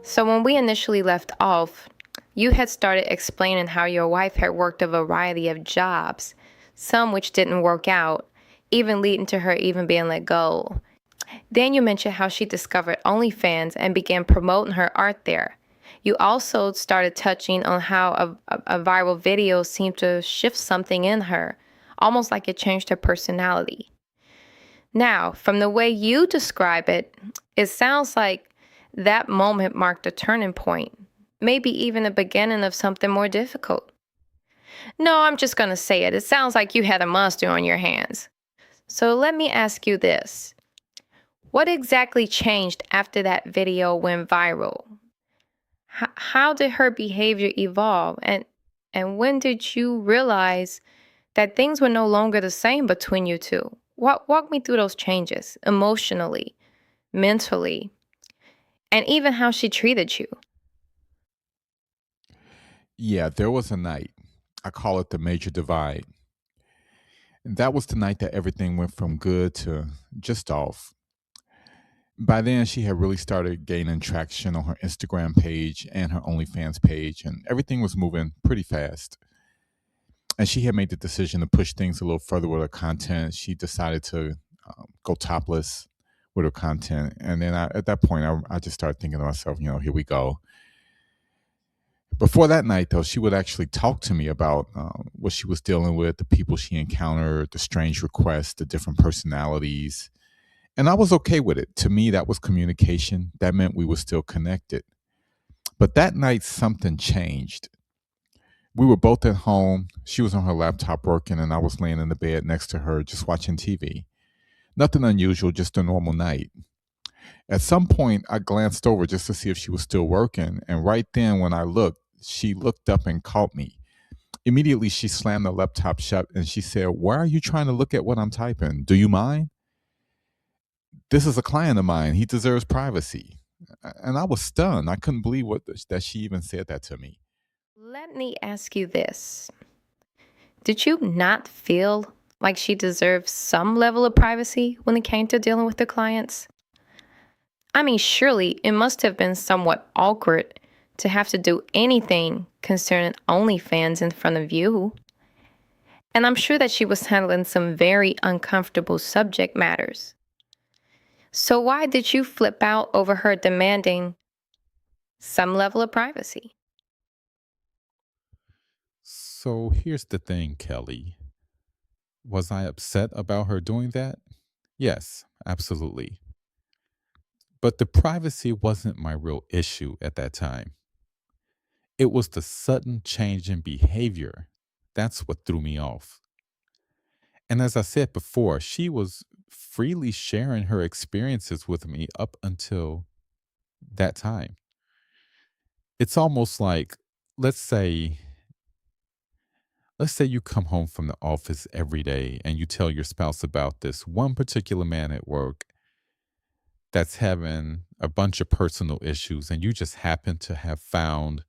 So when we initially left off, you had started explaining how your wife had worked a variety of jobs, some which didn't work out, even leading to her even being let go. Then you mentioned how she discovered OnlyFans and began promoting her art there. You also started touching on how a viral video seemed to shift something in her, almost like it changed her personality. Now, from the way you describe it, it sounds like that moment marked a turning point, maybe even the beginning of something more difficult. No, I'm just going to say it. It sounds like you had a monster on your hands. So let me ask you this. What exactly changed after that video went viral? How did her behavior evolve? And when did you realize that things were no longer the same between you two? Walk me through those changes emotionally, mentally, and even how she treated you. Yeah, there was a night. I call it the major divide. And that was the night that everything went from good to just off. By then, she had really started gaining traction on her Instagram page and her OnlyFans page, and everything was moving pretty fast. And she had made the decision to push things a little further with her content. She decided to go topless with her content. And then at that point, I just started thinking to myself, here we go. Before that night, though, she would actually talk to me about what she was dealing with, the people she encountered, the strange requests, the different personalities. And I was okay with it. To me, that was communication. That meant we were still connected. But that night, something changed. We were both at home. She was on her laptop working, and I was laying in the bed next to her, just watching TV. Nothing unusual, just a normal night. At some point, I glanced over just to see if she was still working. And right then, when I looked, she looked up and caught me. Immediately, she slammed the laptop shut and she said, "Why are you trying to look at what I'm typing? Do you mind? This is a client of mine. He deserves privacy." And I was stunned. I couldn't believe that she even said that to me. Let me ask you this. Did you not feel like she deserved some level of privacy when it came to dealing with the clients? I mean, surely it must have been somewhat awkward to have to do anything concerning OnlyFans in front of you. And I'm sure that she was handling some very uncomfortable subject matters. So why did you flip out over her demanding some level of privacy? So here's the thing, Kelly. Was I upset about her doing that? Yes, absolutely. But the privacy wasn't my real issue at that time. It was the sudden change in behavior. That's what threw me off. And as I said before, she was freely sharing her experiences with me up until that time. It's almost like, let's say, let's say you come home from the office every day and you tell your spouse about this one particular man at work that's having a bunch of personal issues, and you just happen to have found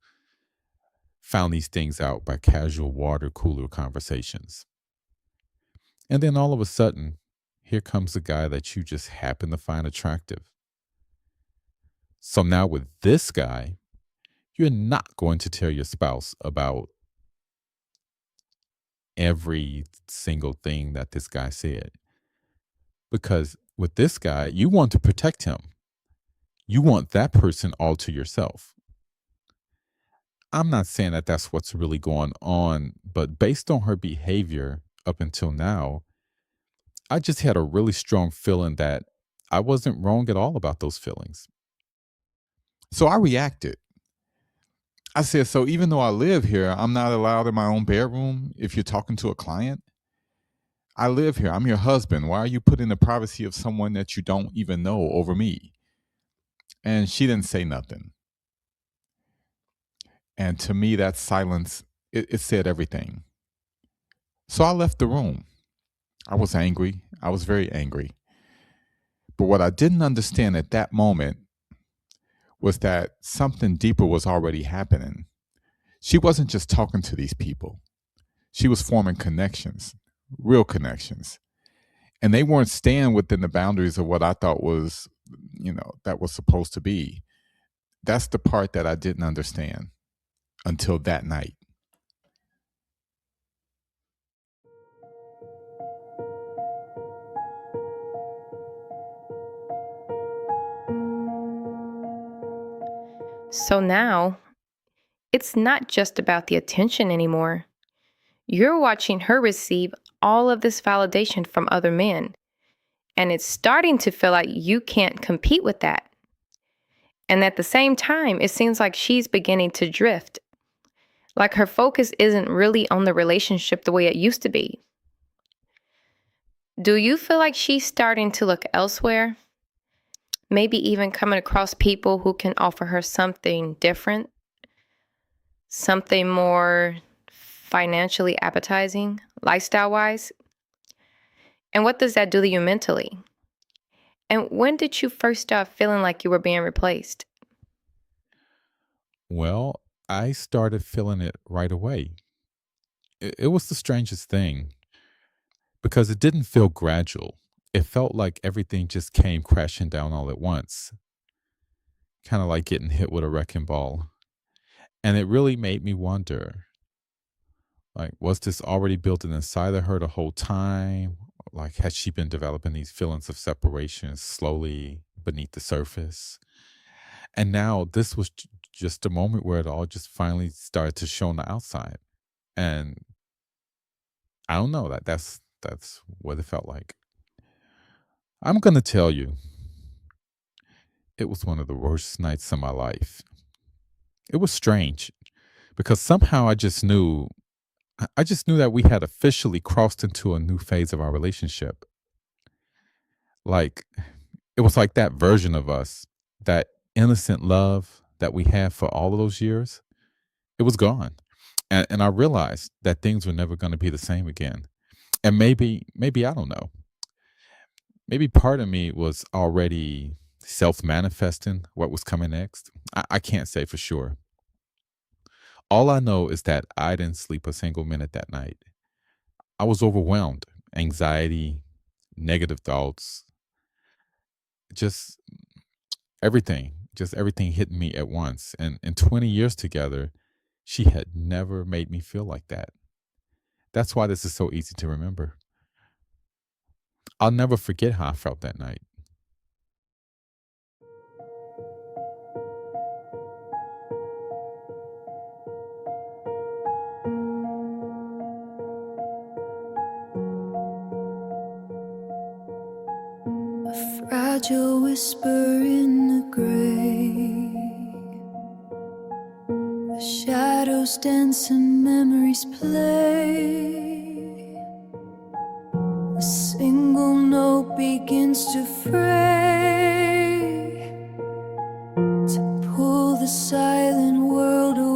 these things out by casual water cooler conversations. And then all of a sudden, here comes a guy that you just happen to find attractive. So now with this guy, you're not going to tell your spouse about every single thing that this guy said. Because with this guy, you want to protect him. You want that person all to yourself. I'm not saying that that's what's really going on, but based on her behavior up until now, I just had a really strong feeling that I wasn't wrong at all about those feelings. So I reacted. I said, "So even though I live here, I'm not allowed in my own bedroom if you're talking to a client? I live here. I'm your husband. Why are you putting the privacy of someone that you don't even know over me?" And she didn't say nothing. And to me, that silence, it said everything. So I left the room. I was angry. I was very angry. But what I didn't understand at that moment was that something deeper was already happening. She wasn't just talking to these people, she was forming connections, real connections. And they weren't staying within the boundaries of what I thought was, that was supposed to be. That's the part that I didn't understand until that night. So now, it's not just about the attention anymore. You're watching her receive all of this validation from other men, and it's starting to feel like you can't compete with that. And at the same time, it seems like she's beginning to drift. Like her focus isn't really on the relationship the way it used to be. Do you feel like she's starting to look elsewhere? Maybe even coming across people who can offer her something different, something more financially appetizing, lifestyle wise? And what does that do to you mentally? And when did you first start feeling like you were being replaced? Well, I started feeling it right away. It was the strangest thing because it didn't feel gradual. It felt like everything just came crashing down all at once, kind of like getting hit with a wrecking ball. And it really made me wonder, like, was this already built inside of her the whole time? Like, has she been developing these feelings of separation slowly beneath the surface? And now this was just a moment where it all just finally started to show on the outside. And I don't know, that's what it felt like. I'm gonna tell you, it was one of the worst nights of my life. It was strange because somehow I just knew that we had officially crossed into a new phase of our relationship. Like it was like that version of us, that innocent love that we had for all of those years, it was gone. And I realized that things were never going to be the same again. And maybe I don't know. Maybe part of me was already self-manifesting what was coming next. I can't say for sure. All I know is that I didn't sleep a single minute that night. I was overwhelmed, anxiety, negative thoughts, just just everything hit me at once. And in 20 years together, she had never made me feel like that. That's why this is so easy to remember. I'll never forget how I felt that night. A fragile whisper in the gray, the shadows dance and memories play. A single note begins to fray, to pull the silent world away.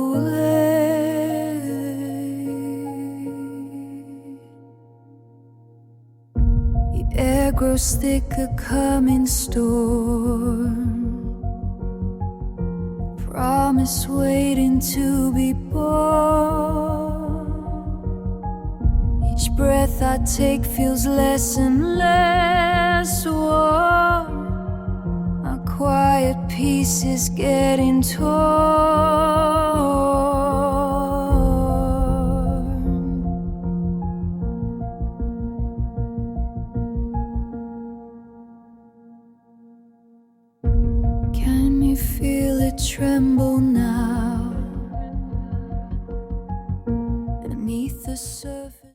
The air grows thick, a coming storm, promise waiting to be born. Each breath I take feels less and less warm. My quiet peace is getting torn. Can you feel it tremble now?